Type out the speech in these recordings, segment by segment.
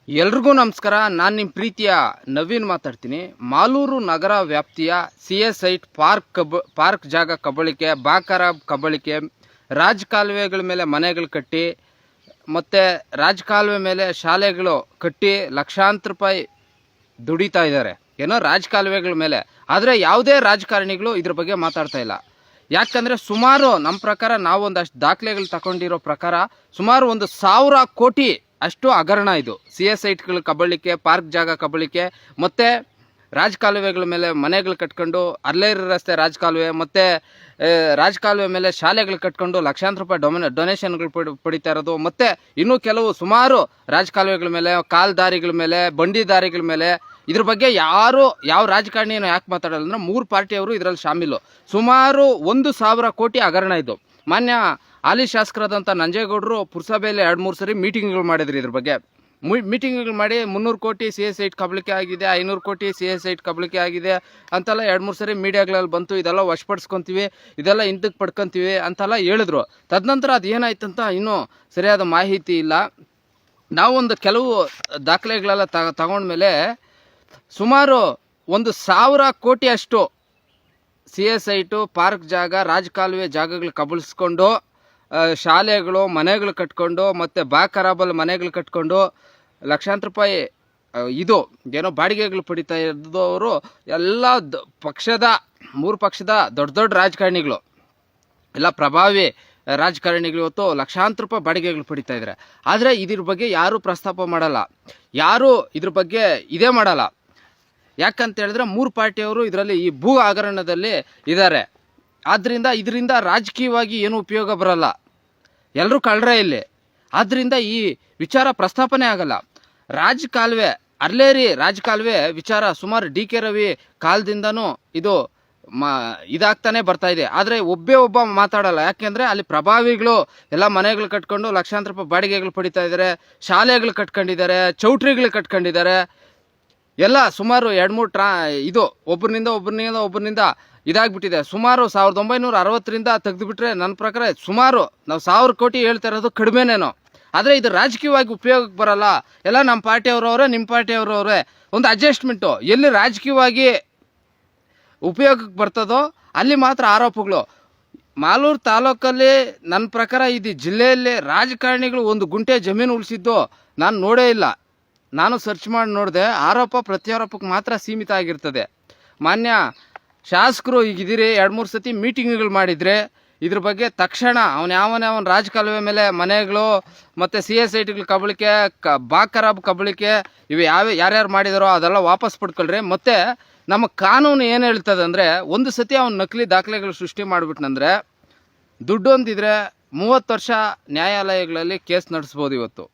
ಎಲ್ರಿಗೂ ನಮಸ್ಕಾರ. ನಾನು ನಿಮ್ಮ ಪ್ರೀತಿಯ ನವೀನ್ ಮಾತಾಡ್ತೀನಿ. ಮಾಲೂರು ನಗರ ವ್ಯಾಪ್ತಿಯ CS ಸೈಟ್ ಪಾರ್ಕ್ ಜಾಗ ಕಬಳಿಕೆ, ಬಾಕರಾಬ್ ಕಬಳಿಕೆ, ರಾಜಕಾಲುವೆಗಳ ಮೇಲೆ ಮನೆಗಳು ಕಟ್ಟಿ ಮತ್ತು ರಾಜಕಾಲುವೆ ಮೇಲೆ ಶಾಲೆಗಳು ಕಟ್ಟಿ ಲಕ್ಷಾಂತರ ರೂಪಾಯಿ ದುಡಿತಾ ಇದ್ದಾರೆ ಏನೋ ರಾಜಕಾಲುವೆಗಳ ಮೇಲೆ. ಆದರೆ ಯಾವುದೇ ರಾಜಕಾರಣಿಗಳು ಇದ್ರ ಬಗ್ಗೆ ಮಾತಾಡ್ತಾ ಇಲ್ಲ. ಯಾಕಂದರೆ ಸುಮಾರು ನಮ್ಮ ಪ್ರಕಾರ ನಾವು ಒಂದಷ್ಟು ದಾಖಲೆಗಳು ತಗೊಂಡಿರೋ ಪ್ರಕಾರ ಸುಮಾರು 1,000 ಕೋಟಿ ಅಷ್ಟು ಹಗರಣ ಇದು. CS ಸೈಟ್ಗಳು ಕಬಳಿಕೆ, ಪಾರ್ಕ್ ಜಾಗ ಕಬಳಿಕೆ ಮತ್ತು ರಾಜಕಾಲುವೆಗಳ ಮೇಲೆ ಮನೆಗಳು ಕಟ್ಕೊಂಡು, ಅರ್ಲೇರಿ ರಸ್ತೆ ರಾಜಕಾಲುವೆ ಮತ್ತು ರಾಜಕಾಲುವೆ ಮೇಲೆ ಶಾಲೆಗಳು ಕಟ್ಕೊಂಡು ಲಕ್ಷಾಂತರ ರೂಪಾಯಿ ಡೊನೇಷನ್ಗಳು ಪಡಿತಾ ಇರೋದು. ಮತ್ತು ಇನ್ನೂ ಕೆಲವು ಸುಮಾರು ರಾಜಕಾಲುವೆಗಳ ಮೇಲೆ, ಕಾಲ್ ದಾರಿಗಳ ಮೇಲೆ, ಬಂಡಿ ದಾರಿಗಳ ಮೇಲೆ ಇದ್ರ ಬಗ್ಗೆ ಯಾವ ರಾಜಕಾರಣಿಯನ್ನು ಯಾಕೆ ಮಾತಾಡಲ್ಲ ಅಂದರೆ 3 ಪಾರ್ಟಿಯವರು ಇದರಲ್ಲಿ ಶಾಮೀಲು. ಸುಮಾರು 1,000 ಕೋಟಿ ಹಗರಣ ಇದು. ಮಾನ್ಯ ಹಾಲಿ ಶಾಸಕರಾದಂಥ ನಂಜೇಗೌಡರು ಪುರಸಭೆಯಲ್ಲಿ 2-3 ಸರಿ ಮೀಟಿಂಗ್ಗಳು ಮಾಡಿದ್ರು. ಇದ್ರ ಬಗ್ಗೆ ಮೀಟಿಂಗ್ಗಳು ಮಾಡಿ 300 ಕೋಟಿ CS ಸೈಟ್ ಕಬಳಿಕೆ ಆಗಿದೆ, 500 ಕೋಟಿ CS ಸೈಟ್ ಕಬಳಿಕೆ ಆಗಿದೆ ಅಂತೆಲ್ಲ 2-3 ಸರಿ ಮೀಡಿಯಾಗಳಲ್ಲಿ ಬಂತು. ಇದೆಲ್ಲ ವಶಪಡಿಸ್ಕೊತೀವಿ, ಇದೆಲ್ಲ ಹಿಂದಕ್ಕೆ ಪಡ್ಕೊತೀವಿ ಅಂತೆಲ್ಲ ಹೇಳಿದ್ರು. ತದನಂತರ ಅದು ಏನಾಯ್ತಂತ ಇನ್ನೂ ಸರಿಯಾದ ಮಾಹಿತಿ ಇಲ್ಲ. ನಾವು ಕೆಲವು ದಾಖಲೆಗಳೆಲ್ಲ ತಗೊಂಡ್ಮೇಲೆ ಸುಮಾರು 1,000 ಕೋಟಿ ಅಷ್ಟು CS ಸೈಟು, ಪಾರ್ಕ್ ಜಾಗ, ರಾಜಕಾಲುವೆ ಜಾಗಗಳು ಕಬಳಿಸ್ಕೊಂಡು ಶಾಲೆಗಳು, ಮನೆಗಳು ಕಟ್ಕೊಂಡು ಮತ್ತು ಬಾಕರಾಬಲ್ಲಿ ಮನೆಗಳು ಕಟ್ಕೊಂಡು ಲಕ್ಷಾಂತರ ರೂಪಾಯಿ ಇದು ಏನೋ ಬಾಡಿಗೆಗಳು ಪಡಿತಾ ಇದ್ದವರು ಎಲ್ಲ ಪಕ್ಷದ 3 ಪಕ್ಷದ ದೊಡ್ಡ ರಾಜಕಾರಣಿಗಳು, ಎಲ್ಲ ಪ್ರಭಾವಿ ರಾಜಕಾರಣಿಗಳು ಇವತ್ತು ಲಕ್ಷಾಂತರ ರೂಪಾಯಿ ಬಾಡಿಗೆಗಳು ಪಡಿತಾ ಇದ್ದಾರೆ. ಆದರೆ ಇದ್ರ ಬಗ್ಗೆ ಯಾರೂ ಪ್ರಸ್ತಾಪ ಮಾಡಲ್ಲ, ಯಾರೂ ಇದ್ರ ಬಗ್ಗೆ ಇದೇ ಮಾಡಲ್ಲ. ಯಾಕಂತ ಹೇಳಿದ್ರೆ 3 ಪಾರ್ಟಿಯವರು ಇದರಲ್ಲಿ ಈ ಭೂ ಹಗರಣದಲ್ಲಿ ಇದ್ದಾರೆ. ಆದ್ದರಿಂದ ಇದರಿಂದ ರಾಜಕೀಯವಾಗಿ ಏನು ಉಪಯೋಗ ಬರಲ್ಲ, ಎಲ್ಲರೂ ಕಳ್ಳರೇ ಇಲ್ಲಿ. ಆದ್ದರಿಂದ ಈ ವಿಚಾರ ಪ್ರಸ್ತಾಪನೆ ಆಗಲ್ಲ. ರಾಜಕಾಲುವೆ, ಅರ್ಲೇರಿ ರಾಜಕಾಲುವೆ ವಿಚಾರ ಸುಮಾರು DK ರವಿ ಕಾಲದಿಂದನೂ ಇದು ಇದಾಗ್ತಾನೆ ಬರ್ತಾ ಇದೆ. ಆದರೆ ಒಬ್ಬ ಮಾತಾಡಲ್ಲ. ಯಾಕೆಂದರೆ ಅಲ್ಲಿ ಪ್ರಭಾವಿಗಳು ಎಲ್ಲ ಮನೆಗಳು ಕಟ್ಕೊಂಡು ಲಕ್ಷಾಂತರ ರೂಪಾಯಿ ಬಾಡಿಗೆಗಳು ಪಡಿತಾ ಇದ್ದಾರೆ, ಶಾಲೆಗಳು ಕಟ್ಕೊಂಡಿದ್ದಾರೆ, ಚೌಟ್ರಿಗಳು ಕಟ್ಕೊಂಡಿದ್ದಾರೆ. ಎಲ್ಲ ಸುಮಾರು 2-3 ಇದು ಒಬ್ಬರಿಂದ ಇದಾಗ್ಬಿಟ್ಟಿದೆ. ಸುಮಾರು 1960ರಿಂದ ತೆಗೆದುಬಿಟ್ರೆ ನನ್ನ ಪ್ರಕಾರ ಸುಮಾರು ನಾವು 1,000 ಕೋಟಿ ಹೇಳ್ತಾ ಇರೋದು ಕಡಿಮೆನೇನೋ. ಆದರೆ ಇದು ರಾಜಕೀಯವಾಗಿ ಉಪಯೋಗಕ್ಕೆ ಬರಲ್ಲ. ಎಲ್ಲ ನಮ್ಮ ಪಾರ್ಟಿಯವರವರೇ, ನಿಮ್ಮ ಪಾರ್ಟಿಯವರವರೇ. ಒಂದು ಅಡ್ಜಸ್ಟ್ಮೆಂಟು ಎಲ್ಲಿ ರಾಜಕೀಯವಾಗಿ ಉಪಯೋಗಕ್ಕೆ ಬರ್ತದೋ ಅಲ್ಲಿ ಮಾತ್ರ ಆರೋಪಗಳು. ಮಾಲೂರು ತಾಲೂಕಲ್ಲಿ ನನ್ನ ಪ್ರಕಾರ ಇದು ಜಿಲ್ಲೆಯಲ್ಲಿ ರಾಜಕಾರಣಿಗಳು 1 ಗುಂಟೆ ಜಮೀನು ಉಳಿಸಿದ್ದು ನಾನು ನೋಡೇ ಇಲ್ಲ. ನಾನು ಸರ್ಚ್ ಮಾಡಿ ನೋಡಿದೆ, ಆರೋಪ ಪ್ರತ್ಯಾರೋಪಕ್ಕೆ ಮಾತ್ರ ಸೀಮಿತ ಆಗಿರ್ತದೆ. ಮಾನ್ಯ ಶಾಸಕರು ಈಗಿದ್ದೀರಿ, 2-3 ಸತಿ ಮೀಟಿಂಗ್ಗಳು ಮಾಡಿದರೆ ಇದ್ರ ಬಗ್ಗೆ ತಕ್ಷಣ ಅವನ ರಾಜಕಾಲುವೆ ಮೇಲೆ ಮನೆಗಳು ಮತ್ತು CS ಸೈಟ್ಗಳು ಕಬಳಿಕೆ, ಬಾಕರಾಬ್ ಕಬಳಿಕೆ ಇವು ಯಾರ್ಯಾರು ಮಾಡಿದಾರೋ ಅದೆಲ್ಲ ವಾಪಸ್ ಪಡ್ಕೊಳ್ರಿ. ಮತ್ತು ನಮ್ಮ ಕಾನೂನು ಏನು ಹೇಳ್ತದೆ ಅಂದರೆ, ಒಂದು ಸತಿ ಅವ್ನು ನಕಲಿ ದಾಖಲೆಗಳು ಸೃಷ್ಟಿ ಮಾಡಿಬಿಟ್ನಂದರೆ ದುಡ್ಡು ಅಂತಿದ್ರೆ 30 ವರ್ಷ ನ್ಯಾಯಾಲಯಗಳಲ್ಲಿ ಕೇಸ್ ನಡೆಸ್ಬೋದು. ಇವತ್ತು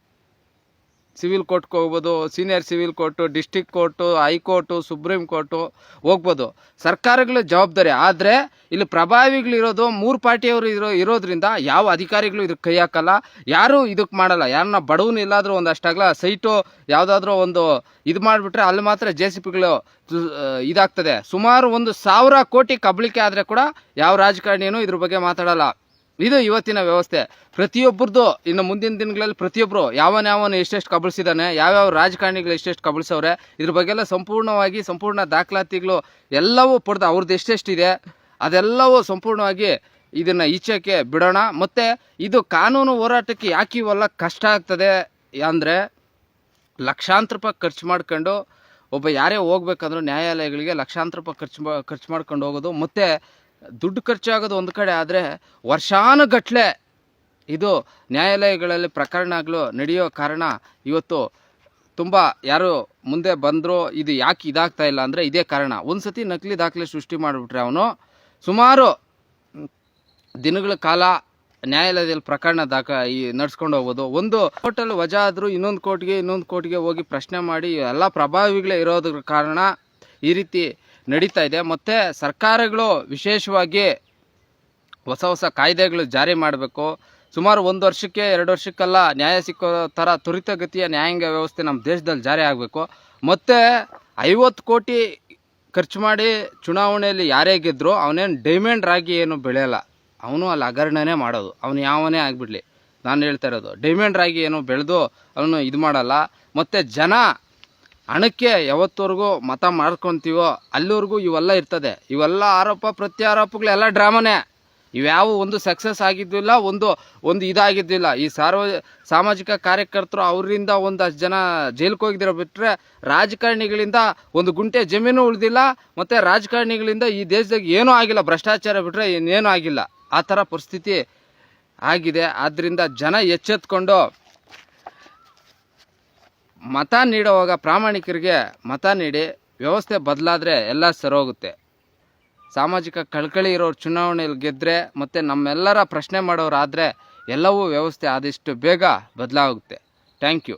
ಸಿವಿಲ್ ಕೋರ್ಟ್ಗೆ ಹೋಗ್ಬೋದು, senior civil court, district court, high court, supreme court ಹೋಗ್ಬೋದು. ಸರ್ಕಾರಗಳ ಜವಾಬ್ದಾರಿ. ಆದರೆ ಇಲ್ಲಿ ಪ್ರಭಾವಿಗಳಿರೋದು 3 ಪಾರ್ಟಿಯವರು ಇರೋದ್ರಿಂದ ಯಾವ ಅಧಿಕಾರಿಗಳು ಇದಕ್ಕೆ ಕೈ ಹಾಕಲ್ಲ, ಯಾರೂ ಇದಕ್ಕೆ ಮಾಡಲ್ಲ. ಯಾರನ್ನ ಬಡವನು ಇಲ್ಲಾದರೂ ಒಂದಷ್ಟಾಗಲ ಸೈಟು ಯಾವುದಾದ್ರೂ ಒಂದು ಇದು ಮಾಡಿಬಿಟ್ರೆ ಅಲ್ಲಿ ಮಾತ್ರ JCPಗಳು ಇದಾಗ್ತದೆ. ಸುಮಾರು 1,000 ಕೋಟಿ ಕಬಳಿಕೆ ಆದರೆ ಕೂಡ ಯಾವ ರಾಜಕಾರಣಿಯೂ ಇದ್ರ ಬಗ್ಗೆ ಮಾತಾಡಲ್ಲ. ಇದು ಇವತ್ತಿನ ವ್ಯವಸ್ಥೆ. ಪ್ರತಿಯೊಬ್ಬರದು ಇನ್ನು ಮುಂದಿನ ದಿನಗಳಲ್ಲಿ ಪ್ರತಿಯೊಬ್ಬರು ಯಾವನ ಎಷ್ಟೆಷ್ಟು ಕಬಳಿಸಿದ್ದಾನೆ, ಯಾವ್ಯಾವ ರಾಜಕಾರಣಿಗಳು ಎಷ್ಟೆಷ್ಟು ಕಬಳಿಸವ್ರೆ, ಇದ್ರ ಬಗ್ಗೆ ಎಲ್ಲ ಸಂಪೂರ್ಣ ದಾಖಲಾತಿಗಳು ಎಲ್ಲವೂ ಪಡೆದು ಅವ್ರದ್ದು ಎಷ್ಟೆಷ್ಟಿದೆ ಅದೆಲ್ಲವೂ ಸಂಪೂರ್ಣವಾಗಿ ಇದನ್ನು ಈಚೆಗೆ ಬಿಡೋಣ. ಮತ್ತು ಇದು ಕಾನೂನು ಹೋರಾಟಕ್ಕೆ ಯಾಕೆ ಇವೆಲ್ಲ ಕಷ್ಟ ಆಗ್ತದೆ ಅಂದರೆ, ಲಕ್ಷಾಂತರ ರೂಪಾಯಿ ಖರ್ಚು ಮಾಡ್ಕೊಂಡು ಒಬ್ಬ ಯಾರೇ ಹೋಗ್ಬೇಕಂದ್ರೂ ನ್ಯಾಯಾಲಯಗಳಿಗೆ ಲಕ್ಷಾಂತರ ರೂಪಾಯಿ ಖರ್ಚು ಮಾಡ್ಕೊಂಡು ಹೋಗೋದು, ಮತ್ತು ದುಡ್ಡು ಖರ್ಚಾಗೋದು ಒಂದು ಕಡೆ. ಆದರೆ ವರ್ಷಾನುಗಟ್ಲೆ ಇದು ನ್ಯಾಯಾಲಯಗಳಲ್ಲಿ ಪ್ರಕರಣಗಳು ನಡೆಯೋ ಕಾರಣ ಇವತ್ತು ತುಂಬ ಯಾರು ಮುಂದೆ ಬಂದರೂ ಇದು ಯಾಕೆ ಇದಾಗ್ತಾ ಇಲ್ಲ ಅಂದರೆ ಇದೇ ಕಾರಣ. ಒಂದು ಸತಿ ನಕಲಿ ದಾಖಲೆ ಸೃಷ್ಟಿ ಮಾಡಿಬಿಟ್ರೆ ಅವನು ಸುಮಾರು ದಿನಗಳ ಕಾಲ ನ್ಯಾಯಾಲಯದಲ್ಲಿ ಪ್ರಕರಣ ನಡೆಸ್ಕೊಂಡು ಹೋಗ್ಬೋದು. ಒಂದು ಕೋರ್ಟಲ್ಲಿ ವಜಾ ಆದರೂ ಇನ್ನೊಂದು ಕೋರ್ಟ್ಗೆ ಹೋಗಿ ಪ್ರಶ್ನೆ ಮಾಡಿ ಎಲ್ಲ ಪ್ರಭಾವಿಗಳೇ ಇರೋದ್ರ ಕಾರಣ ಈ ರೀತಿ ನಡೀತಾ ಇದೆ. ಮತ್ತು ಸರ್ಕಾರಗಳು ವಿಶೇಷವಾಗಿ ಹೊಸ ಕಾಯ್ದೆಗಳು ಜಾರಿ ಮಾಡಬೇಕು. ಸುಮಾರು 1 ವರ್ಷಕ್ಕೆ 2 ವರ್ಷಕ್ಕೆಲ್ಲ ನ್ಯಾಯ ಸಿಕ್ಕೋ ಥರ ತ್ವರಿತಗತಿಯ ನ್ಯಾಯಾಂಗ ವ್ಯವಸ್ಥೆ ನಮ್ಮ ದೇಶದಲ್ಲಿ ಜಾರಿ ಆಗಬೇಕು. ಮತ್ತು 50 ಕೋಟಿ ಖರ್ಚು ಮಾಡಿ ಚುನಾವಣೆಯಲ್ಲಿ ಯಾರೇ ಗೆದ್ದರೂ ಅವನೇನು ಡೈಮಂಡ್ ರಾಗಿ ಏನು ಬೆಳೆಯಲ್ಲ, ಅವನು ಅಲ್ಲಿ ಹಗರಣನೇ ಮಾಡೋದು, ಅವನು ಯಾವನೇ ಆಗಿಬಿಡಲಿ. ನಾನು ಹೇಳ್ತಾ ಇರೋದು. ಡೈಮಂಡ್ ರಾಗಿ ಏನು ಬೆಳೆದು ಅವನು ಇದು ಮಾಡಲ್ಲ. ಮತ್ತು ಜನ ಹಣಕ್ಕೆ ಯಾವತ್ತವರೆಗೂ ಮತ ಮಾಡ್ಕೊತೀವೋ ಅಲ್ಲಿವರೆಗೂ ಇವೆಲ್ಲ ಇರ್ತದೆ. ಇವೆಲ್ಲ ಆರೋಪ ಪ್ರತ್ಯಾರೋಪಗಳೆಲ್ಲ ಡ್ರಾಮಾನೇ. ಇವ್ಯಾವ ಒಂದು ಸಕ್ಸಸ್ ಆಗಿದ್ದಿಲ್ಲ, ಒಂದು ಇದಾಗಿದ್ದಿಲ್ಲ. ಈ ಸಾಮಾಜಿಕ ಕಾರ್ಯಕರ್ತರು ಅವರಿಂದ ಒಂದಷ್ಟು ಜನ ಜೈಲಿಗೆ ಹೋಗಿದ್ದೀರ ಬಿಟ್ಟರೆ ರಾಜಕಾರಣಿಗಳಿಂದ ಒಂದು ಗುಂಟೆ ಜಮೀನು ಉಳಿದಿಲ್ಲ. ಮತ್ತು ರಾಜಕಾರಣಿಗಳಿಂದ ಈ ದೇಶದಾಗ ಏನೂ ಆಗಿಲ್ಲ. ಭ್ರಷ್ಟಾಚಾರ ಬಿಟ್ಟರೆ ಇನ್ನೇನೂ ಆಗಿಲ್ಲ. ಆ ಥರ ಪರಿಸ್ಥಿತಿ ಆಗಿದೆ. ಆದ್ದರಿಂದ ಜನ ಎಚ್ಚೆತ್ಕೊಂಡು ಮತ ನೀಡುವಾಗ ಪ್ರಾಮಾಣಿಕರಿಗೆ ಮತ ನೀಡಿ. ವ್ಯವಸ್ಥೆ ಬದಲಾದರೆ ಎಲ್ಲ ಸರೋಗುತ್ತೆ. ಸಾಮಾಜಿಕ ಕಳಕಳಿ ಇರೋರು ಚುನಾವಣೆಯಲ್ಲಿ ಗೆದ್ದರೆ ಮತ್ತು ನಮ್ಮೆಲ್ಲರ ಪ್ರಶ್ನೆ ಮಾಡೋರಾದರೆ ಎಲ್ಲವೂ ವ್ಯವಸ್ಥೆ ಆದಷ್ಟು ಬೇಗ ಬದಲಾಗುತ್ತೆ. Thank you.